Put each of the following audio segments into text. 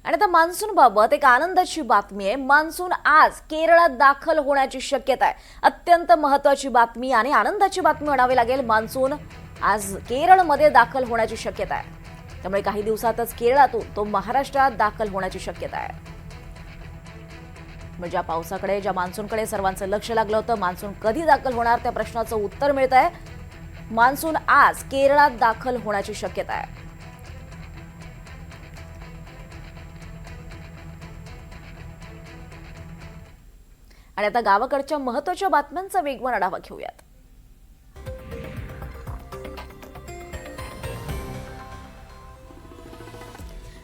आणि आता मान्सून बाबत एक आनंदाची बातमी आहे। मान्सून आज केरळात दाखल होण्याची शक्यता आहे। अत्यंत महत्त्वाची बातमी आणि आनंदाची बातमी म्हणावी लागेल। मान्सून आज केरळमध्ये दाखल होण्याची शक्यता आहे। त्यामुळे काही दिवसातच केरळातून तो महाराष्ट्रात दाखल होण्याची शक्यता आहे। म्हणजे पावसाकडे, ज्या मान्सूनकडे सर्वांचं लक्ष लागलं होतं, मान्सून कधी दाखल होणार त्या प्रश्नाचं उत्तर मिळत आहे। मान्सून आज केरळात दाखल होण्याची शक्यता आहे। आणि आता गावाकडच्या महत्त्वाच्या बातम्यांचा वेगवान आढावा घेऊयात।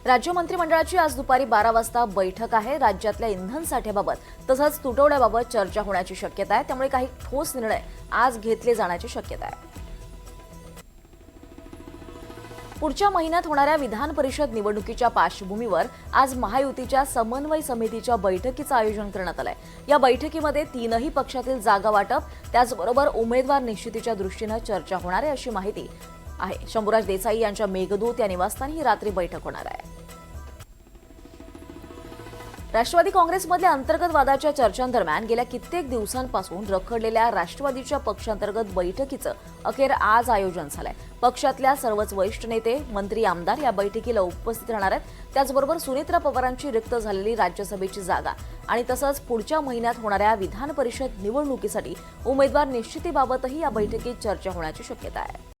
राज्य मंत्रिमंडळाची आज दुपारी 12 वाजता बैठक आहे। राज्यातल्या इंधन साठ्याबाबत तसंच तुटवड्याबाबत चर्चा होण्याची शक्यता आहे। त्यामुळे काही ठोस निर्णय आज घेतले जाण्याची शक्यता आहे। पुढच्या महिन्यात होणाऱ्या विधान परिषद निवडणुकीच्या पार्श्वभूमीवर आज महायुतीच्या समन्वय समितीच्या बैठकीचं आयोजन करण्यात आलंय। या बैठकीमध्ये तीनही पक्षातील जागा वाटप, त्याचबरोबर उमेदवार निश्चितीच्या दृष्टीने चर्चा होणार आहे, अशी माहिती आहे। शंभूराज देसाई यांच्या मेघदूत या निवासस्थानी ही रात्री बैठक होणार आहे। राष्ट्रवादी काँग्रेसमधल्या अंतर्गत वादाच्या चर्चांदरम्यान गेल्या कित्येक दिवसांपासून रखडलेल्या राष्ट्रवादीच्या पक्षांतर्गत बैठकीचं अखेर आज आयोजन झालंय। पक्षातल्या सर्वच वरिष्ठ नेते, मंत्री, आमदार या बैठकीला उपस्थित राहणार आहेत। त्याचबरोबर सुनेत्रा पवारांची रिक्त झालेली राज्यसभेची जागा आणि तसंच पुढच्या महिन्यात होणाऱ्या विधान परिषद निवडणुकीसाठी उमेदवार निश्चितीबाबतही या बैठकीत चर्चा होण्याची शक्यता आहे।